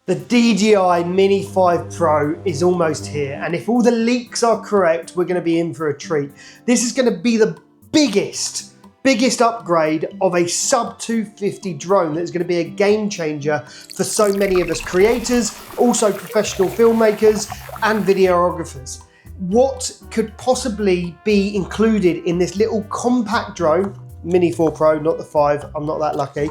The DJI Mini 5 Pro is almost here, and if all the leaks are correct, we're going to be in for a treat. This is going to be the biggest upgrade of a sub 250 drone that is going to be a game changer for so many of us creators, also professional filmmakers and videographers. What could possibly be included in this little compact drone, Mini 4 Pro, not the 5, I'm not that lucky,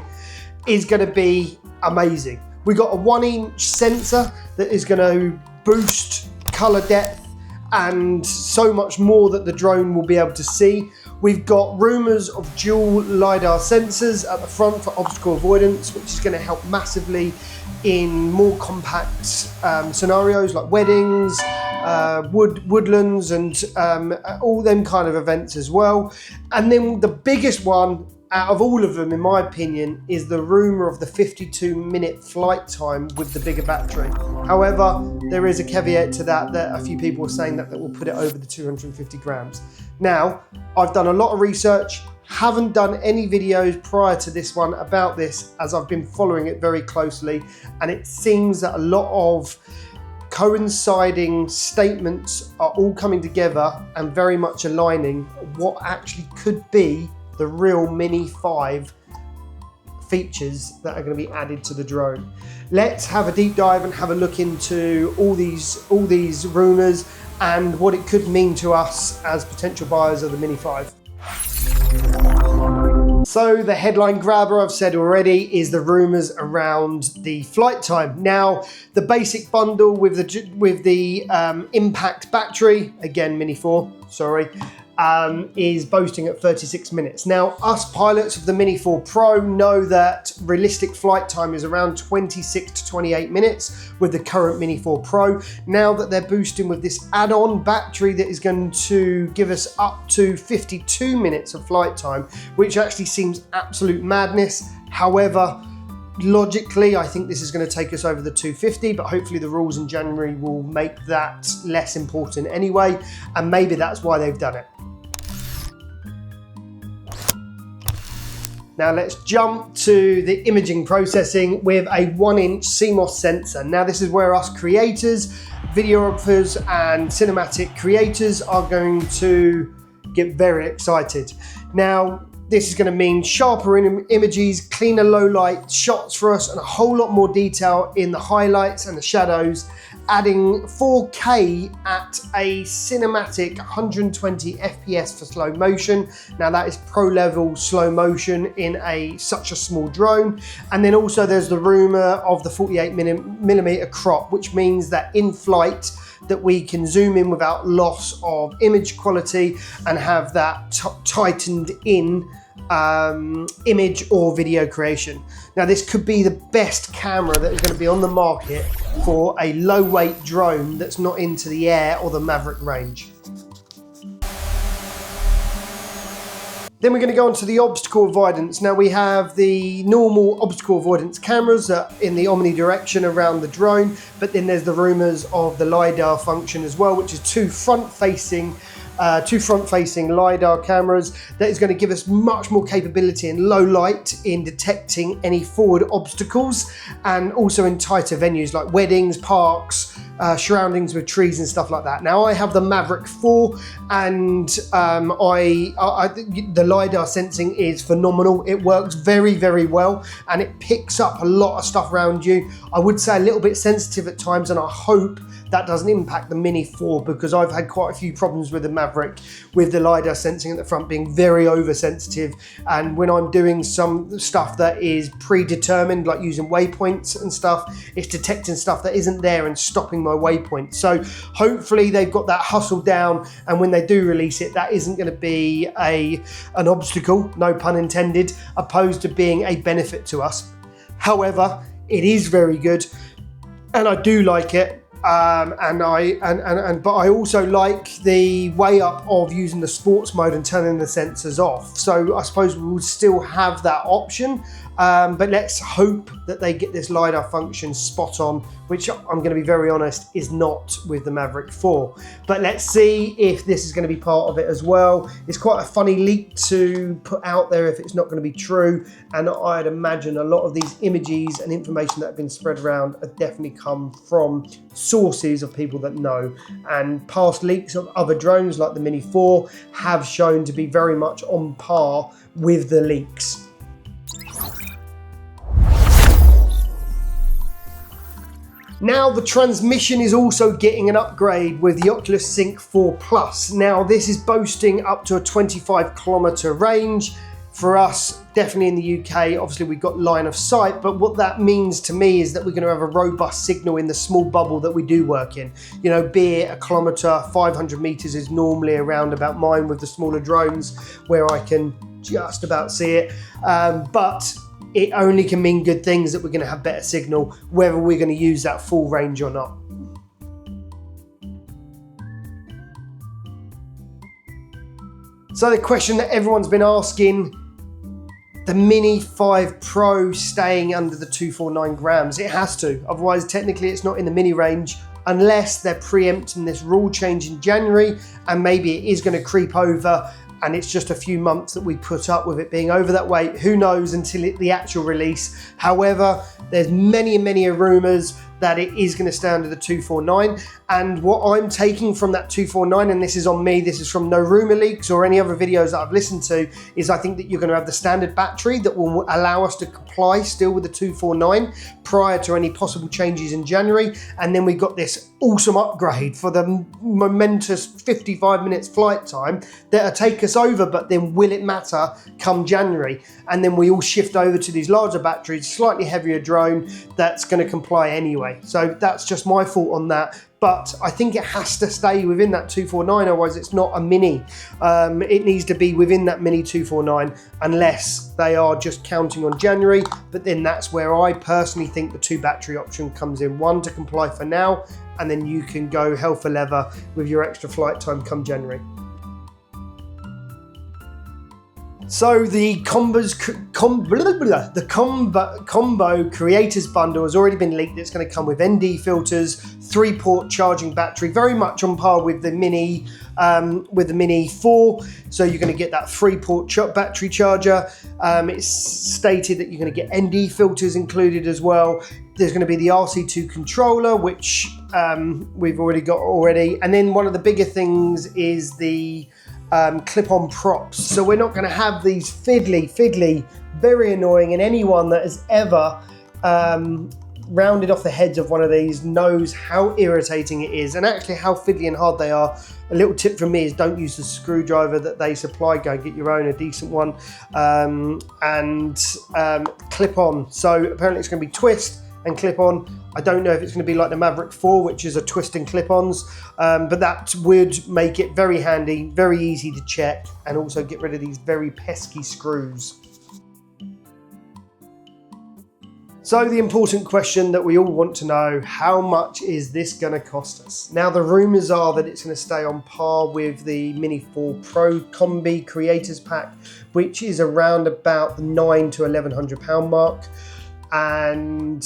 is going to be amazing. We've got a 1-inch sensor that is going to boost color depth and so much more that the drone will be able to see. We've got rumours of dual LiDAR sensors at the front for obstacle avoidance, which is going to help massively in more compact scenarios like weddings, woodlands and all them kind of events as well. And then the biggest one out of all of them, in my opinion, is the rumour of the 52-minute flight time with the bigger battery. However, there is a caveat to that a few people are saying that will put it over the 250 grams. Now, I've done a lot of research, haven't done any videos prior to this one about this, as I've been following it very closely, and it seems that a lot of coinciding statements are all coming together and very much aligning what actually could be the real Mini 5 features that are going to be added to the drone. Let's have a deep dive and have a look into all these rumours and what it could mean to us as potential buyers of the Mini 5. So the headline grabber, I've said already, is the rumours around the flight time. Now, the basic bundle with the impact battery, again Mini 4, sorry, is boasting at 36 minutes. Now, us pilots of the Mini 4 Pro know that realistic flight time is around 26 to 28 minutes with the current Mini 4 Pro. Now that they're boosting with this add-on battery that is going to give us up to 52 minutes of flight time, which actually seems absolute madness. However, logically, I think this is going to take us over the 250, but hopefully the rules in January will make that less important anyway, and maybe that's why they've done it. Now let's jump to the imaging processing with a 1-inch CMOS sensor. Now this is where us creators, videographers and cinematic creators are going to get very excited. Now, this is going to mean sharper images, cleaner low light shots for us, and a whole lot more detail in the highlights and the shadows, adding 4K at a cinematic 120 FPS for slow motion. Now that is pro level slow motion in such a small drone. And then also there's the rumor of the 48mm crop, which means that in flight that we can zoom in without loss of image quality and have that tightened in image or video creation. Now this could be the best camera that is going to be on the market for a low weight drone that's not into the air or the Maverick range. Then we're going to go on to the obstacle avoidance. Now we have the normal obstacle avoidance cameras in the omnidirection around the drone, but then there's the rumours of the LiDAR function as well, which is two front-facing LiDAR cameras that is going to give us much more capability in low light in detecting any forward obstacles, and also in tighter venues like weddings, parks, surroundings with trees and stuff like that. Now I have the Maverick 4 and the LiDAR sensing is phenomenal. It works very, very well and it picks up a lot of stuff around you. I would say a little bit sensitive at times, and I hope that doesn't impact the Mini 4 because I've had quite a few problems with the Maverick with the LiDAR sensing at the front being very oversensitive, and when I'm doing some stuff that is predetermined, like using waypoints and stuff, it's detecting stuff that isn't there and stopping my waypoint. So hopefully they've got that hustled down, and when they do release it, that isn't going to be an obstacle, no pun intended, opposed to being a benefit to us. However, it is very good and I do like it. But I also like the way up of using the sports mode and turning the sensors off. So I suppose we would still have that option, but let's hope that they get this LiDAR function spot on, which I'm going to be very honest is not with the Maverick 4. But let's see if this is going to be part of it as well. It's quite a funny leak to put out there if it's not going to be true, and I'd imagine a lot of these images and information that have been spread around have definitely come from sources of people that know, and past leaks of other drones like the Mini 4 have shown to be very much on par with the leaks. Now the transmission is also getting an upgrade with the OcuSync 4 Plus. Now this is boasting up to a 25-kilometer range. For us, definitely in the UK, obviously we've got line of sight, but what that means to me is that we're going to have a robust signal in the small bubble that we do work in. You know, be it a kilometre, 500 metres is normally around about mine with the smaller drones where I can just about see it. But it only can mean good things that we're going to have better signal, whether we're going to use that full range or not. So the question that everyone's been asking, the Mini 5 Pro staying under the 249 grams? It has to, otherwise technically it's not in the Mini range, unless they're preempting this rule change in January, and maybe it is going to creep over and it's just a few months that we put up with it being over that weight. Who knows until the actual release. However, there's many rumours that it is going to stay under the 249, and what I'm taking from that 249, and this is on me, this is from no rumour leaks or any other videos that I've listened to, is I think that you're going to have the standard battery that will allow us to comply still with the 249 prior to any possible changes in January, and then we got this awesome upgrade for the momentous 55 minutes flight time that'll take us over, but then will it matter come January? And then we all shift over to these larger batteries, slightly heavier drone that's going to comply anyway. So that's just my thought on that. But I think it has to stay within that 249, otherwise it's not a Mini. It needs to be within that Mini 249 unless they are just counting on January. But then that's where I personally think the 2 battery option comes in. One to comply for now, and then you can go hell for leather with your extra flight time come January. So the combo creators bundle has already been leaked. It's going to come with ND filters, 3-port charging battery, very much on par with the Mini 4. So you're going to get that 3-port battery charger. It's stated that you're going to get ND filters included as well. There's going to be the RC2 controller, which we've already got already. And then one of the bigger things is the clip-on props. So we're not going to have these fiddly, very annoying, and anyone that has ever rounded off the heads of one of these knows how irritating it is and actually how fiddly and hard they are. A little tip from me is don't use the screwdriver that they supply, go and get your own, a decent one, and clip on. So apparently it's going to be twist and clip on. I don't know if it's going to be like the Maverick 4, which is a twist and clip-ons, but that would make it very handy, very easy to check, and also get rid of these very pesky screws. So the important question that we all want to know, how much is this going to cost us? Now the rumours are that it's going to stay on par with the Mini 4 Pro Combi Creators Pack, which is around about the £900 to £1,100 mark. And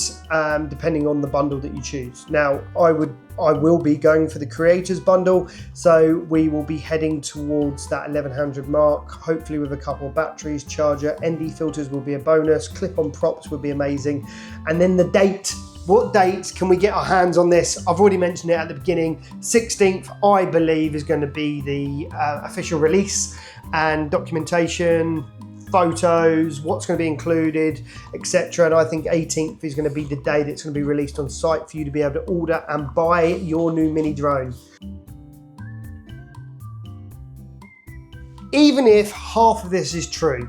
depending on the bundle that you choose. Now, I will be going for the creators bundle, so we will be heading towards that 1100 mark, hopefully with a couple of batteries, charger, ND filters will be a bonus, clip-on props would be amazing, and then the date. What date can we get our hands on this? I've already mentioned it at the beginning. 16th, I believe, is going to be the official release, and documentation, photos, what's going to be included, etc. And I think 18th is going to be the day that's going to be released on site for you to be able to order and buy your new mini drone. Even if half of this is true,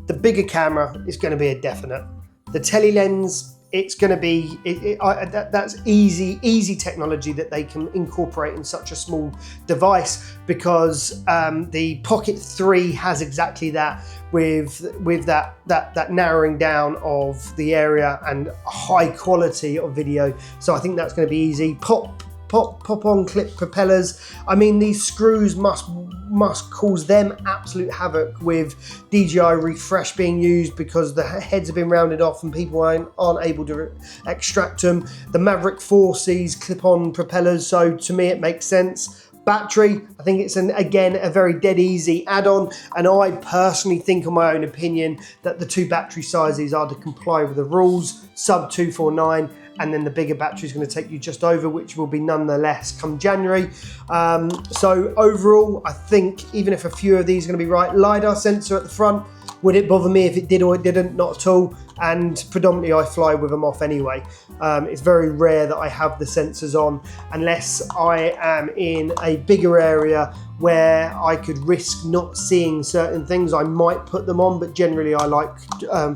the bigger camera is going to be a definite. The tele lens, it's going to be, that's easy technology that they can incorporate in such a small device, because the Pocket 3 has exactly that, with that narrowing down of the area and high quality of video. So I think that's going to be easy. Pop on clip propellers. I mean, these screws must must cause them absolute havoc with DJI refresh being used because the heads have been rounded off and people aren't able to extract them. The Maverick 4Cs clip-on propellers, so to me it makes sense. Battery, I think it's again a very dead easy add-on, and I personally think, in my own opinion, that the 2 battery sizes are to comply with the rules, sub 249, and then the bigger battery is going to take you just over, which will be nonetheless come January. So overall, I think even if a few of these are going to be right, LiDAR sensor at the front, would it bother me if it did or it didn't? Not at all. And predominantly I fly with them off anyway. It's very rare that I have the sensors on unless I am in a bigger area where I could risk not seeing certain things. I might put them on, but generally I like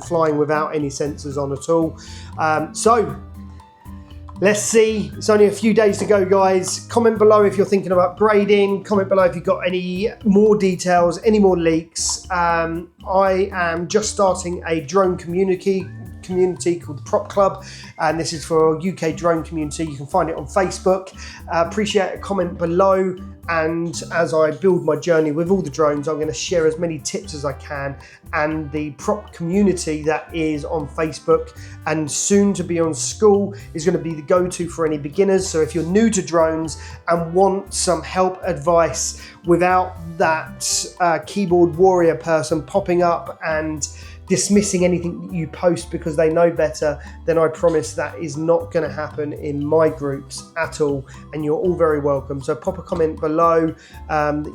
flying without any sensors on at all. So let's see, it's only a few days to go, guys. Comment below if you're thinking of upgrading. Comment below if you've got any more details, any more leaks. I am just starting a drone community called Prop Club, and this is for UK drone community. You can find it on Facebook. Appreciate a comment below, and as I build my journey with all the drones, I'm going to share as many tips as I can, and the prop community that is on Facebook and soon to be on School is going to be the go-to for any beginners. So if you're new to drones and want some help, advice without that keyboard warrior person popping up and dismissing anything that you post because they know better, then I promise that is not going to happen in my groups at all, and you're all very welcome. So pop a comment below,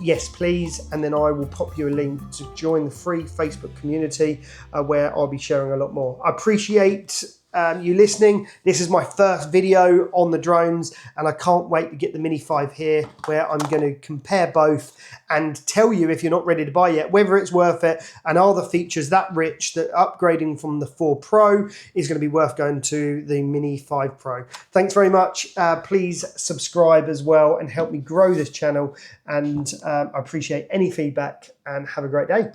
yes please, and then I will pop you a link to join the free Facebook community where I'll be sharing a lot more. I appreciate you listening. This is my first video on the drones, and I can't wait to get the Mini 5 here, where I'm going to compare both and tell you, if you're not ready to buy yet, whether it's worth it, and are the features that rich that upgrading from the 4 Pro is going to be worth going to the Mini 5 Pro. Thanks very much. Please subscribe as well and help me grow this channel, and I appreciate any feedback, and have a great day.